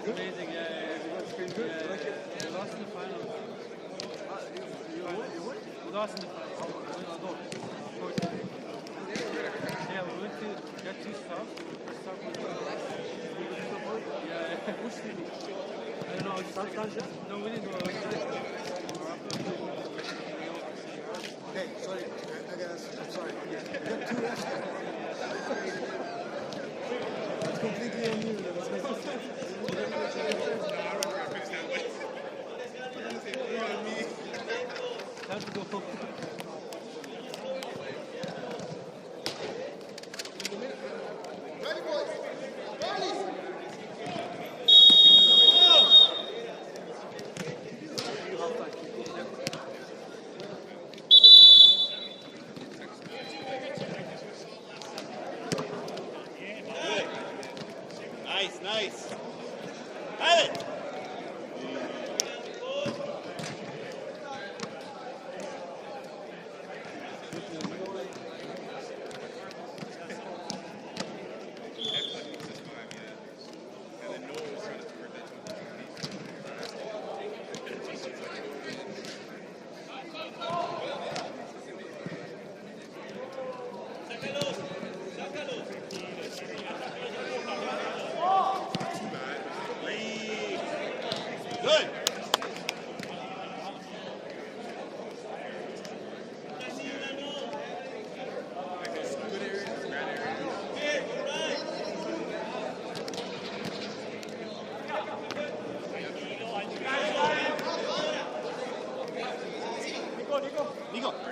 Amazing, yeah. We lost in the final. We lost in the final. Yeah, we went to get two stops. First stop was yeah. I don't know. No, we didn't go. Hey, sorry. I'm sorry. You got two refs. That's completely on you. Time to go. Ready, boys. Ready. Nice. Have it. Good. Nico.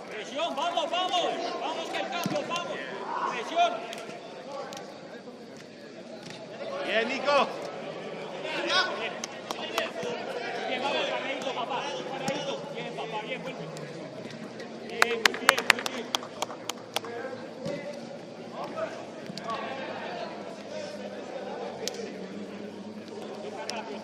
Presión, vamos que el cambio, vamos. Presión. Bien, Nico. Bien, vamos, paradito, papá. Paradito. Bien, papá, bien, vuelve. Bien, muy bien, muy bien. Toca rápido.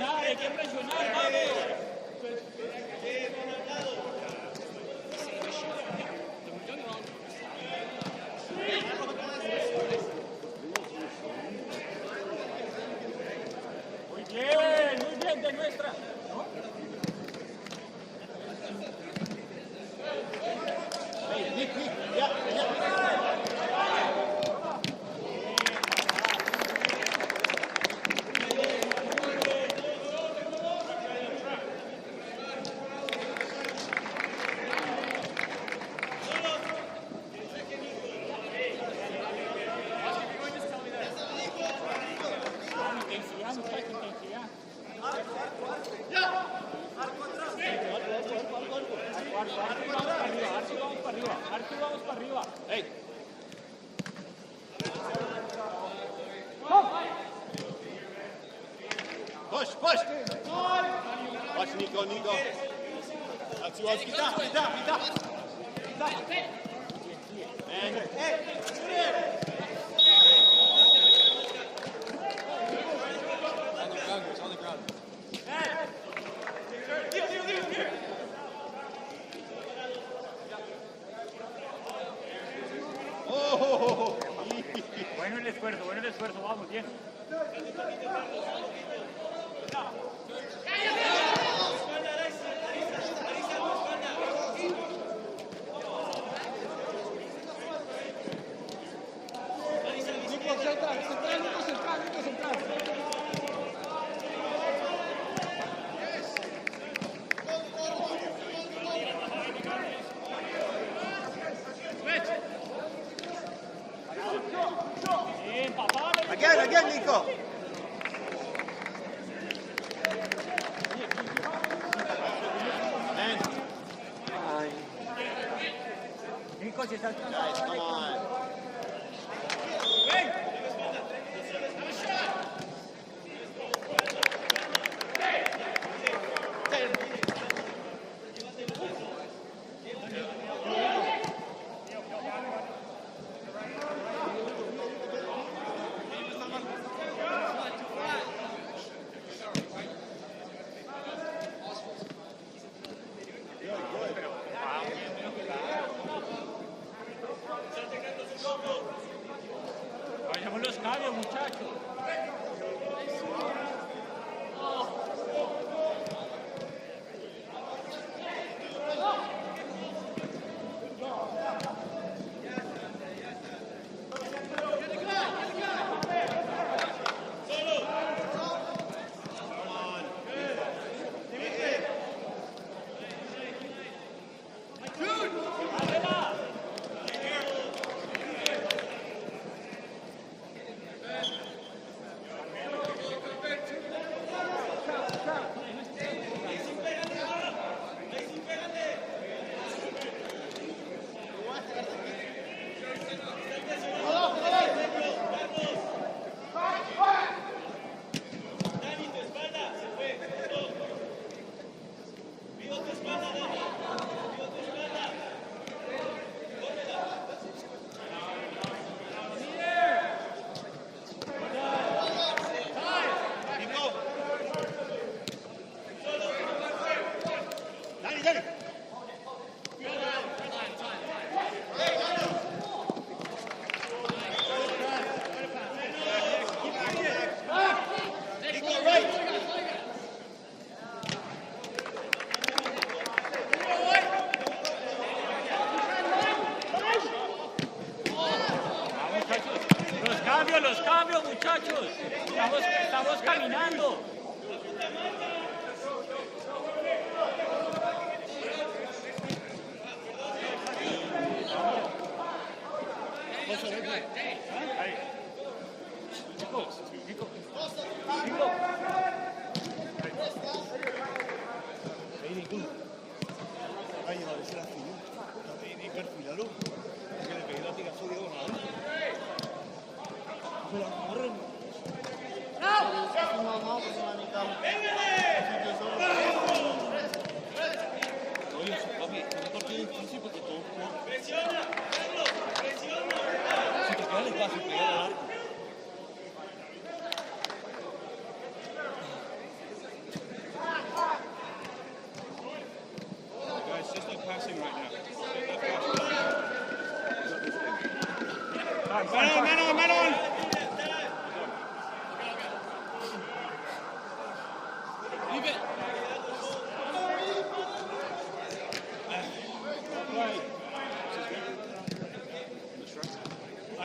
hay que presionar, vamos. Muy bien, de nuestra. Intensidad, muchachos, intensidad. Arti, vamos para arriba. Hey. Push, push. Watch Nico, Nico. That's yours. Get down, get down, get down. Get down. And On the ground. oh, Bueno el esfuerzo, vamos, bien. Nico, central, central. Bien, papá. again, Nico. And Nico, si estás guys, cansado, come on. vayamos los cambios, muchachos. Los cambios, muchachos. Estamos caminando. Man on. Leave it.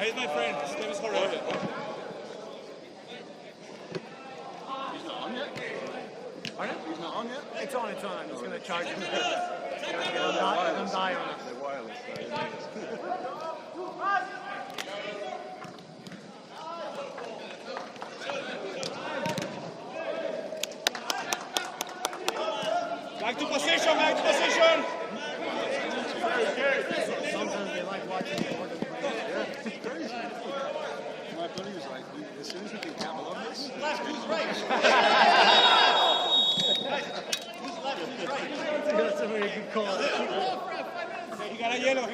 He's my friend. His name is Jorge. He's not on yet. Pardon? He's not on yet. It's on. I'm just going to charge him. I'm dying on it. They're wireless. Back to position. Sometimes they like watching the order. My buddy was like, as soon as we can gamble on this. That's a very good call. He got a yellow.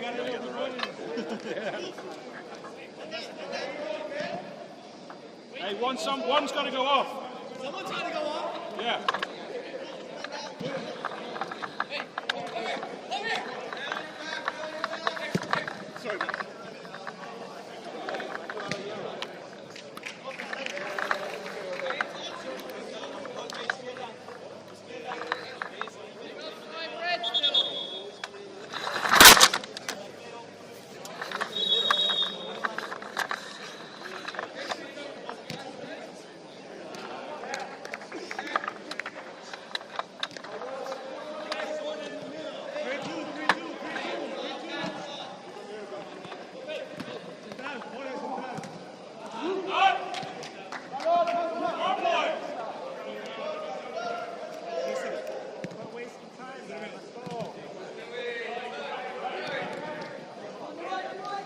Hey, one's got to go off. Someone's got to go off. Yeah. Sorry, man.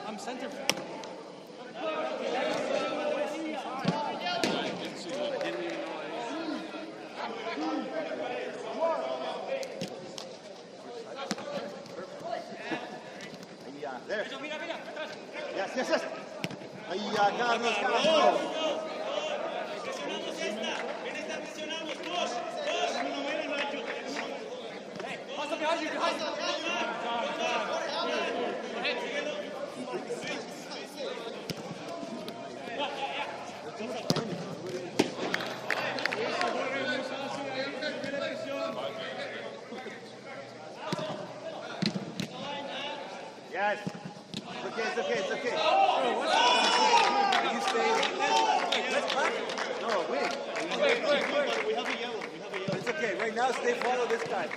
I'm center. There. Yes. Ahí, Carlos. Yes. It's okay. You stay. Let's clap. No, wait. We have a yellow. It's okay. Right now, stay follow this guy.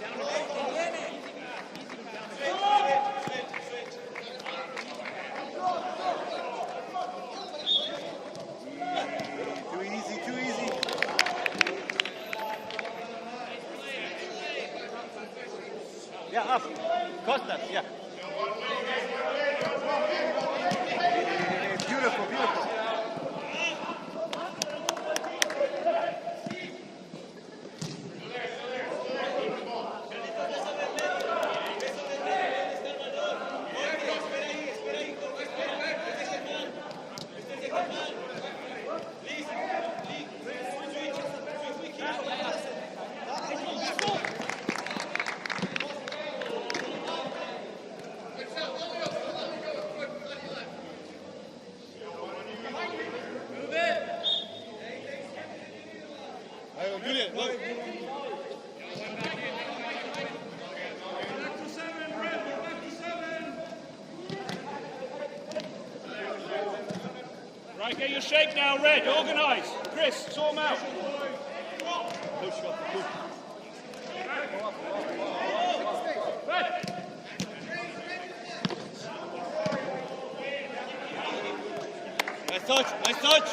Too easy. Yeah, up. Costas, yeah. Beautiful. Julian, look. Right, get your shake now, Red. Organise. Chris, sort them out. Nice touch.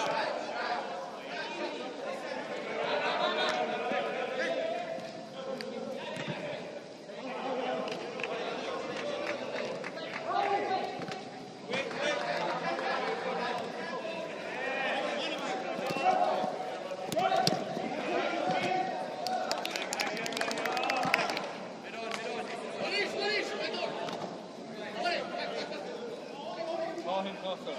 Call him closer.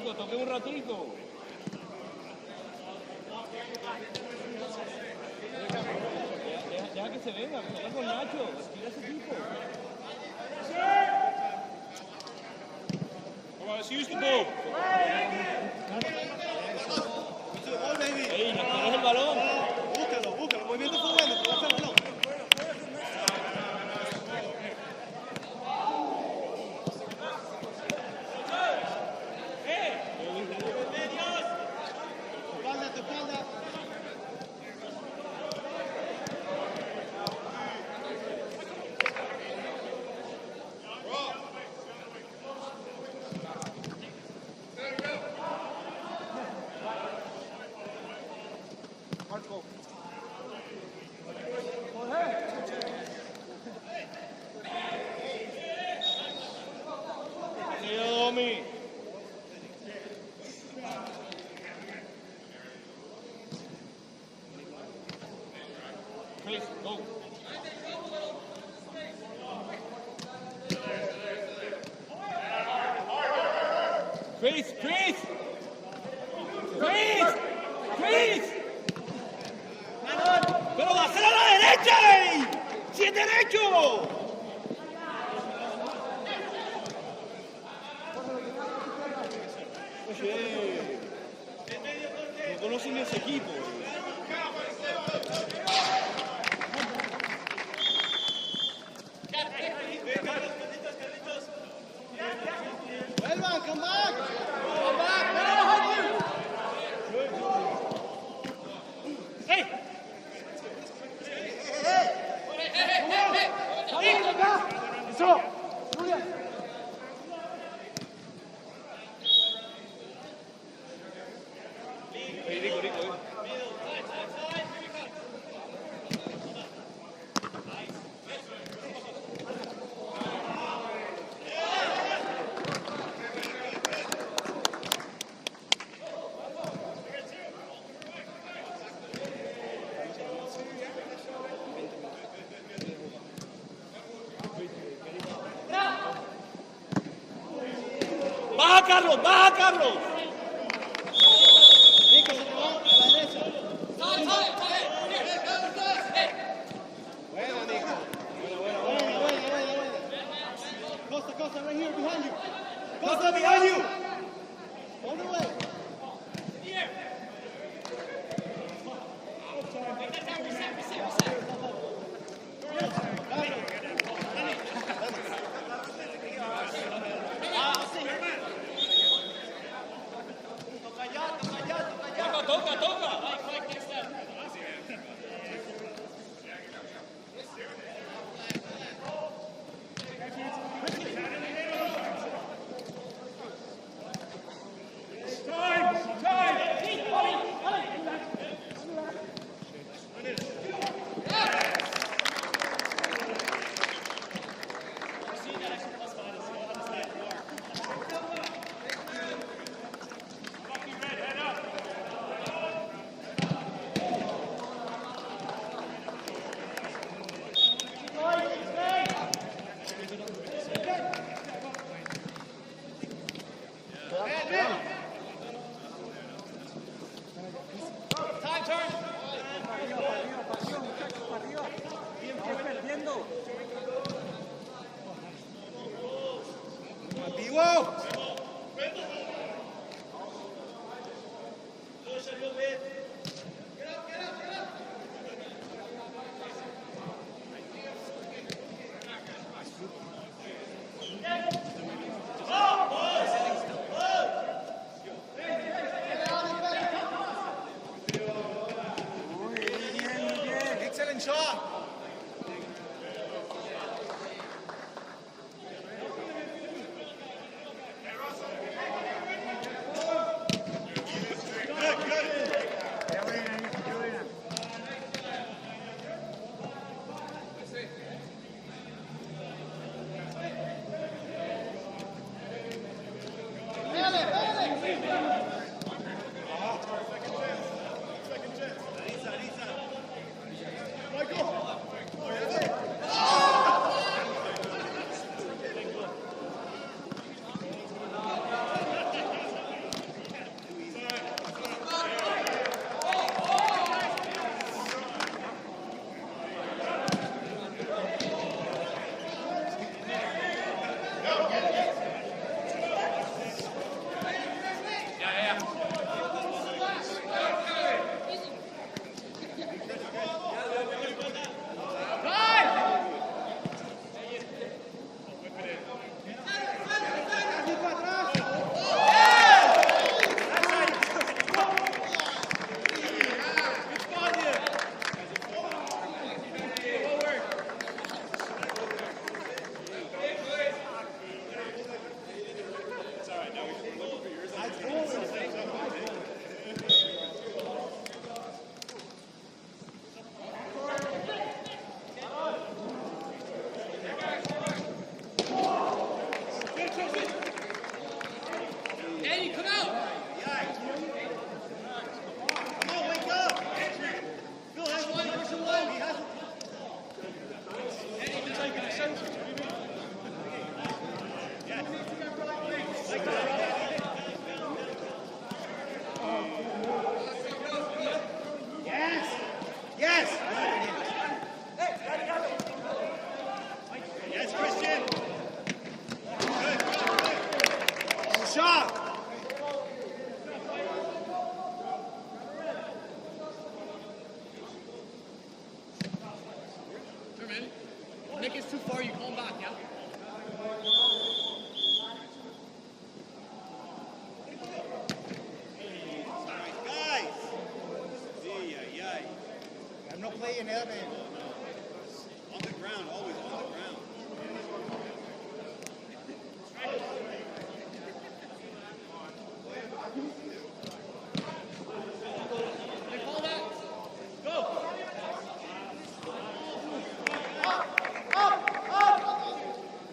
Toqué un ratico. Deja que se venga, que toque con Nacho. Tira ese tipo. Come on, let's use the ball. Ey, no tienes el balón. Búscalo, movimiento fue bueno, pero búscalo, no. Tu espalda. Marco. Domi. Chris, go. Chris! ¡Pero dásela a la derecha! ¡Si es derecho! Oye, no conocen ese equipo. Vuelvan, come back. Rico. ¡Baja, Carlos! Nico, se te va a la derecha. Buena, Nico. Buena. Costa, right here, behind you. Costa, behind you. On the way. Toca. Whoa! Excellent shot. gets too far, you call him back, yeah? Guys! I'm not playing there, man. On the ground, always on the ground.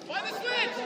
Find the switch!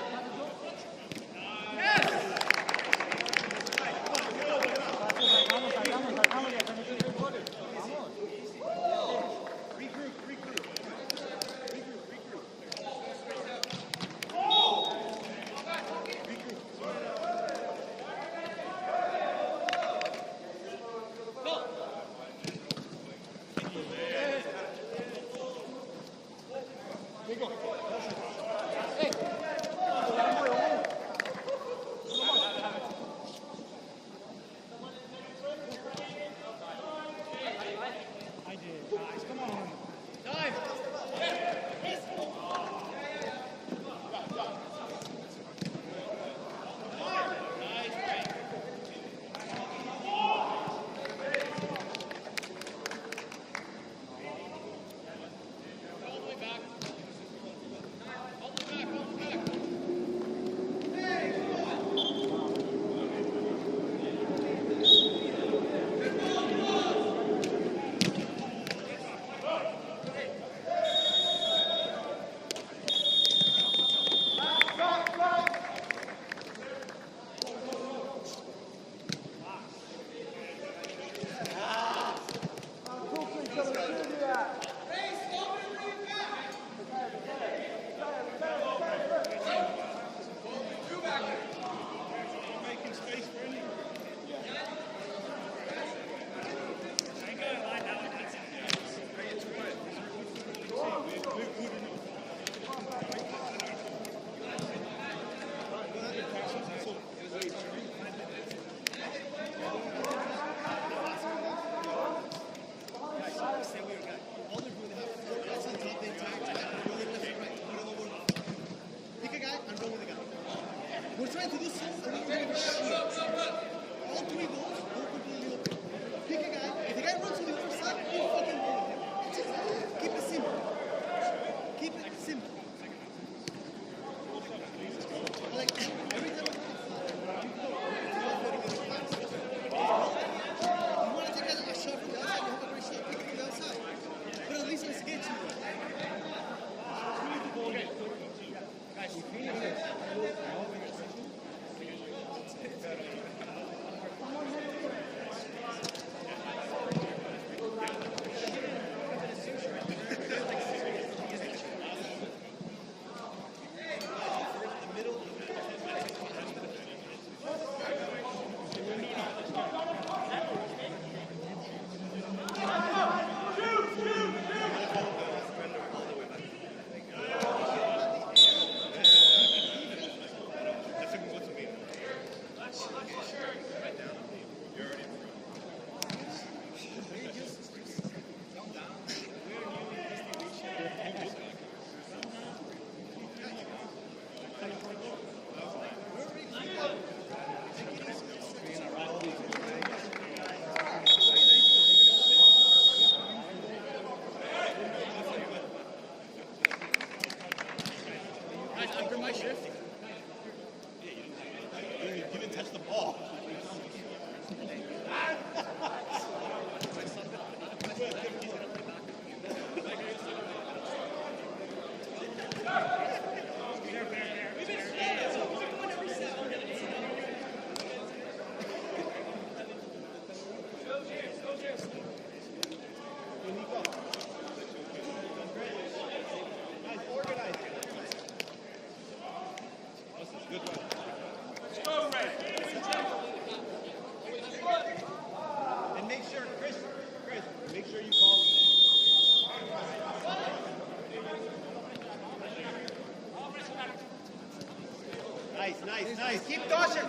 We're trying to do something. We're trying to do shit. All three goals, go completely open. Pick a guy. If the guy runs to the other side, you fucking roll with him. Just keep it simple. Keep it simple. Like, every time you want to take a shot from the outside, you have a great shot. Pick it from the outside. But at least let's get you. Guys, we finish it. After my shift. You didn't touch the ball. And make sure, Chris, make sure you call me. Nice. Keep caution.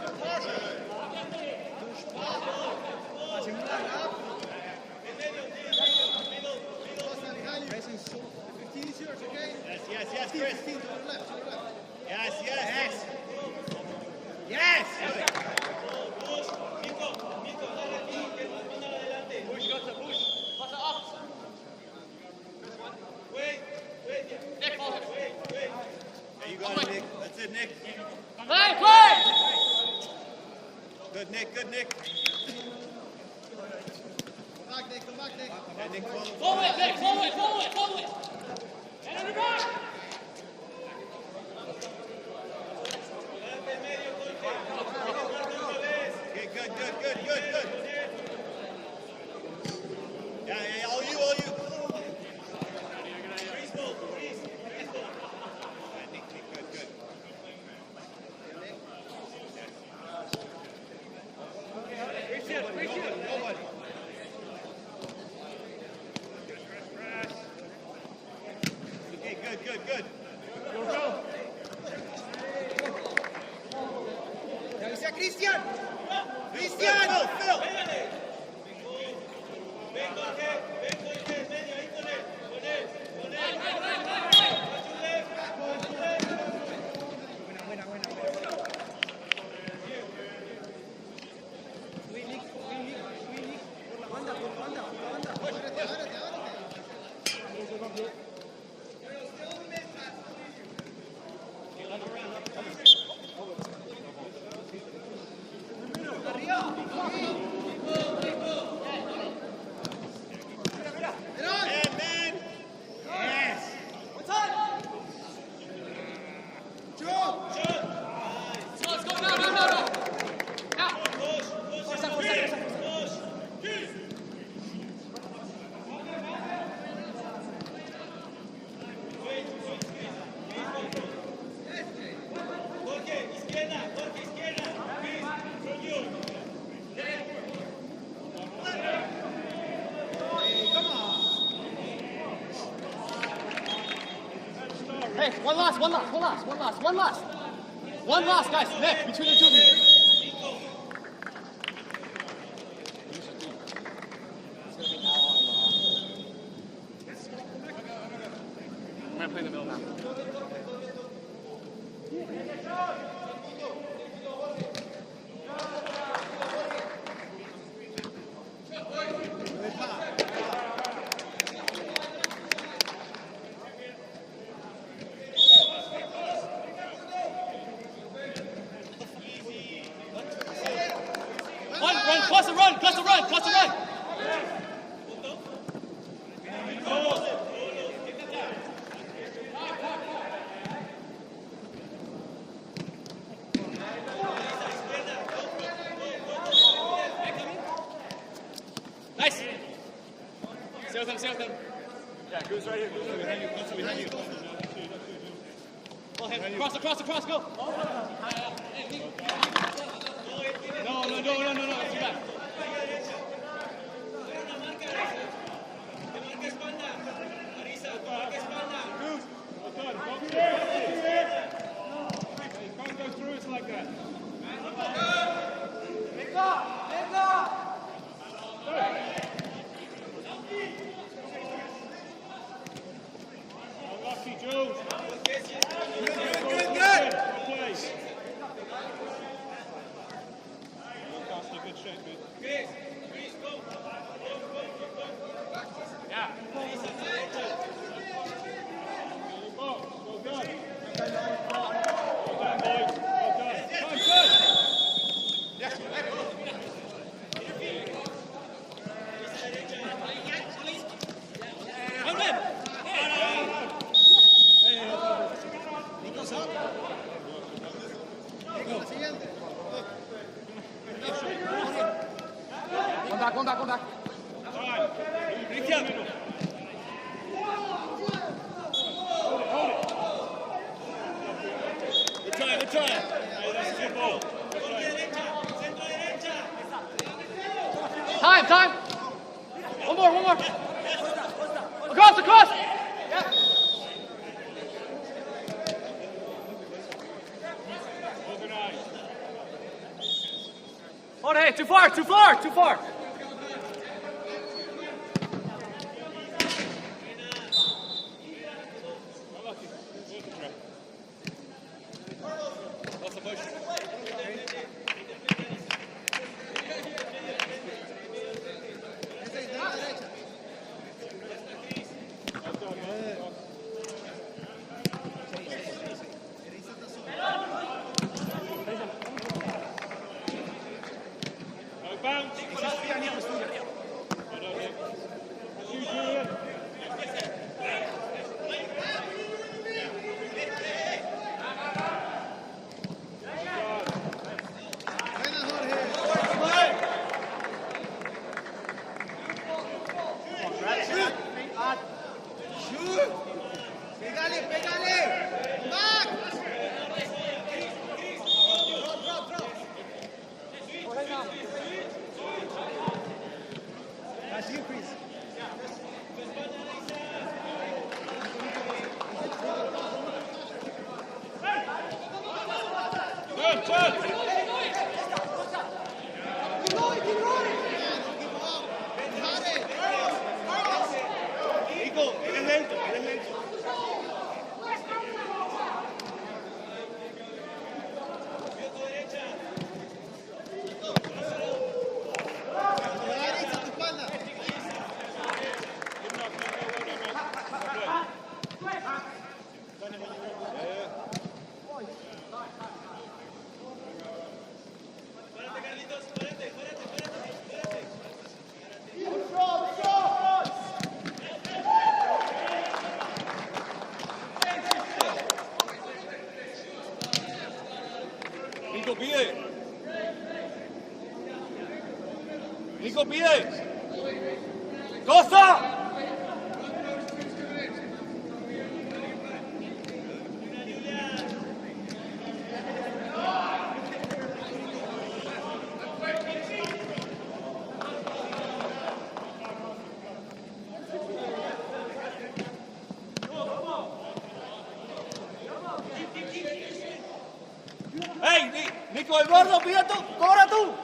Yes, 15, to the left, to the left. Yes, yes. Yes! Push, Gotta, push. Pass it up. Nick, hold it. Yeah, you got it, Nick. That's it, Nick. Play, play! Good, Nick. Good, Nick. Go back, Nick, go back, Nick. Yeah, Nick, follow. Forward, Nick, forward, forward, forward. ¡Ven a arribar! Okay, good. Yeah, all you. Yeah, Nick, good. Nobody. Okay, good. Ya que sea Cristian. Phil. Man. Yes. Let's go, no. Now. Forza. Hey, one last. One last, guys. Nick, between the two of you. I'm gonna play in the middle now. Run, cluster run. Nice. Stay with them. Yeah, Goose right here. Behind you. Well, hey, cross, go. No, it's too bad. Can't go through it like that. Lucky, Jules. Good. Place. That's a good shape, mate. Yeah. Box, well done. Well done, boys. Well done. Time, good. Come in. Nico's up. Nico, la siguiente. One back. Time. Christian. Good try. Hey, that's a good ball. Time. One more. Across. Yeah. Organized. Oh, hey, too far. Well, lucky. Good. Nico, eres lento, eres lento. Nico, pide. Nico, pide. ¡Cosa! ¡Ey, Nico, el gordo, pide tú! ¡Cobra tú!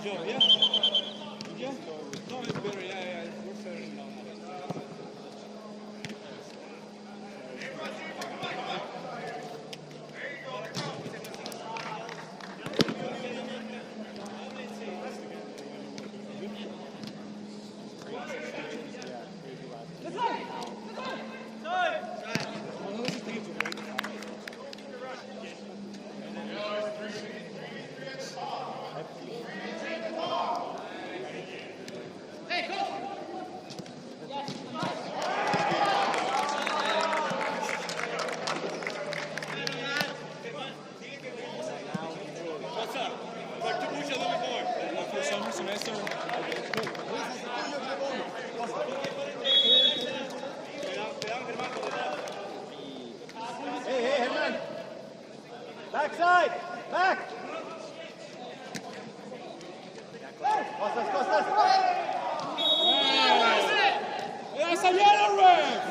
Joe, yeah? Yeah? No, it's better, yeah. We're fair now. Hey, Herman! Backside! Back! Costas! That's a yellow ref!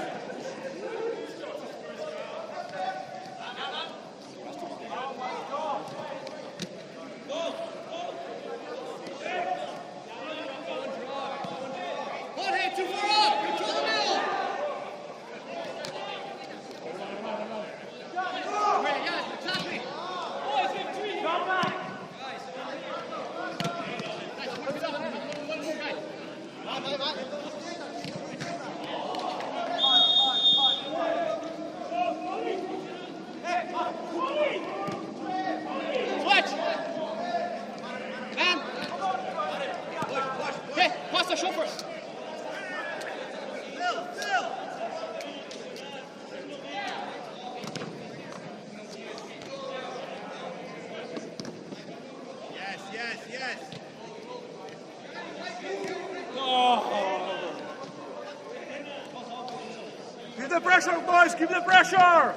One hand too far up. Control the middle. Right, guys, top me. Boys, get three. Come back. Guys, one more guy. Switch. Man. Okay, pass the chauffeur. Yes. Keep the pressure, boys! Keep the pressure!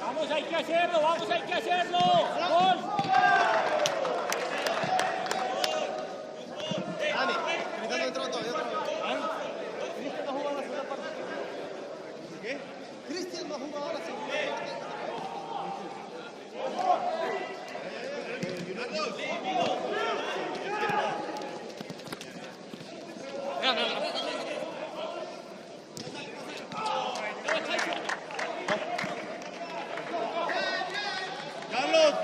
Vamos, hay que hacerlo. Gol. Dani, gritando dentro de todo. Cristian va a jugar la segunda parte. ¿Qué? Cristian va a jugar la segunda parte. Carlos!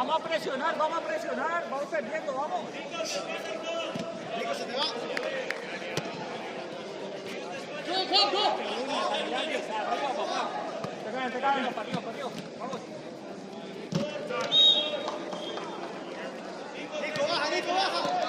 Vamos a presionar, vamos perdiendo, vamos. Nico, se te va. Te caen, partido, vamos. Nico, baja.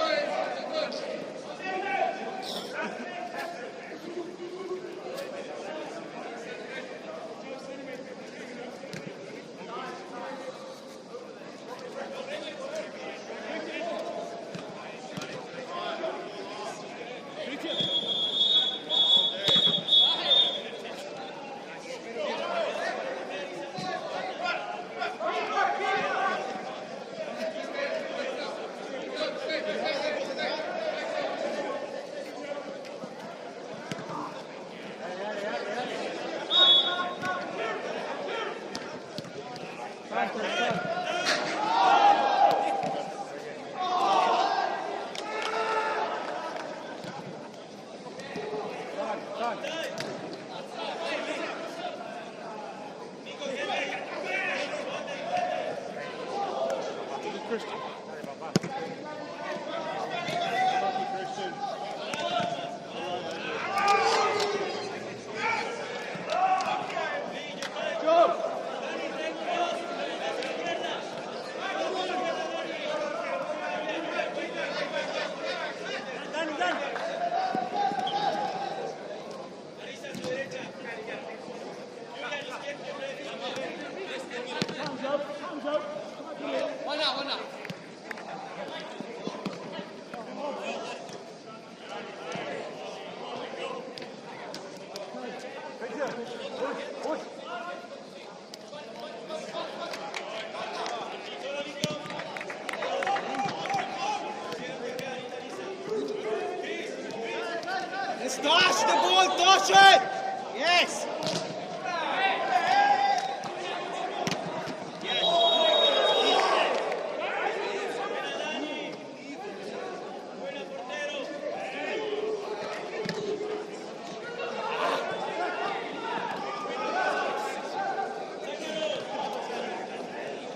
Let's toss the ball, toss it! Yes!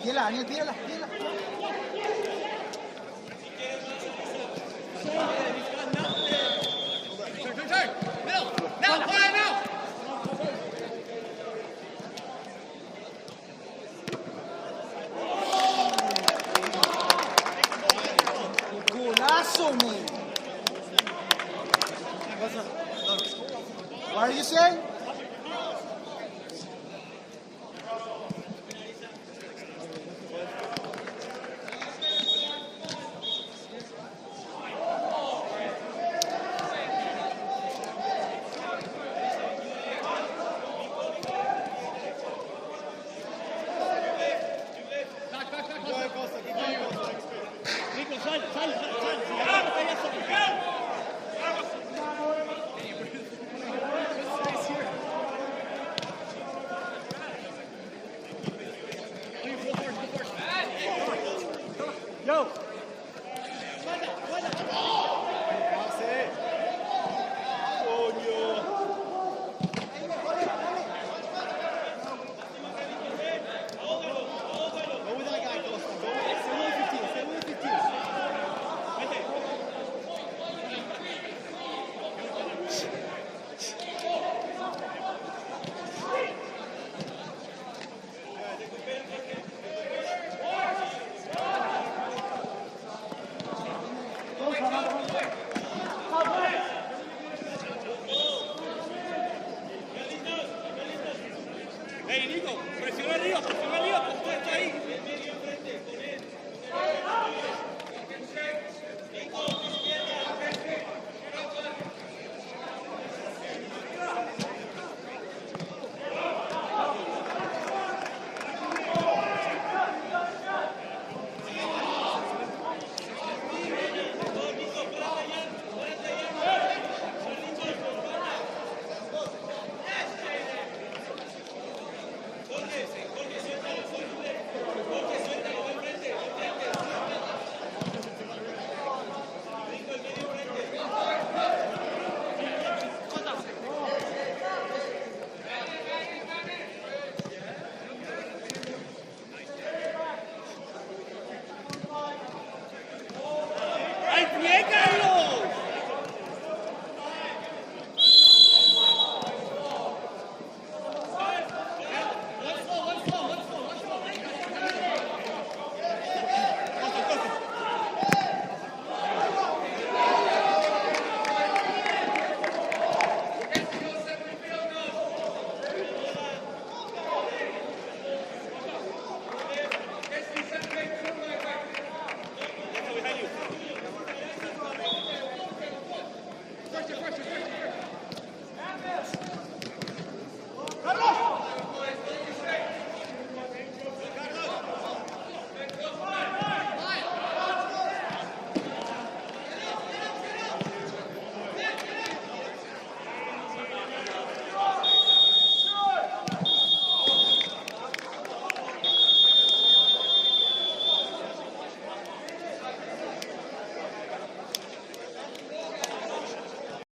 Tírala, Daniel, tírala. Turn. Middle. Now, fire now!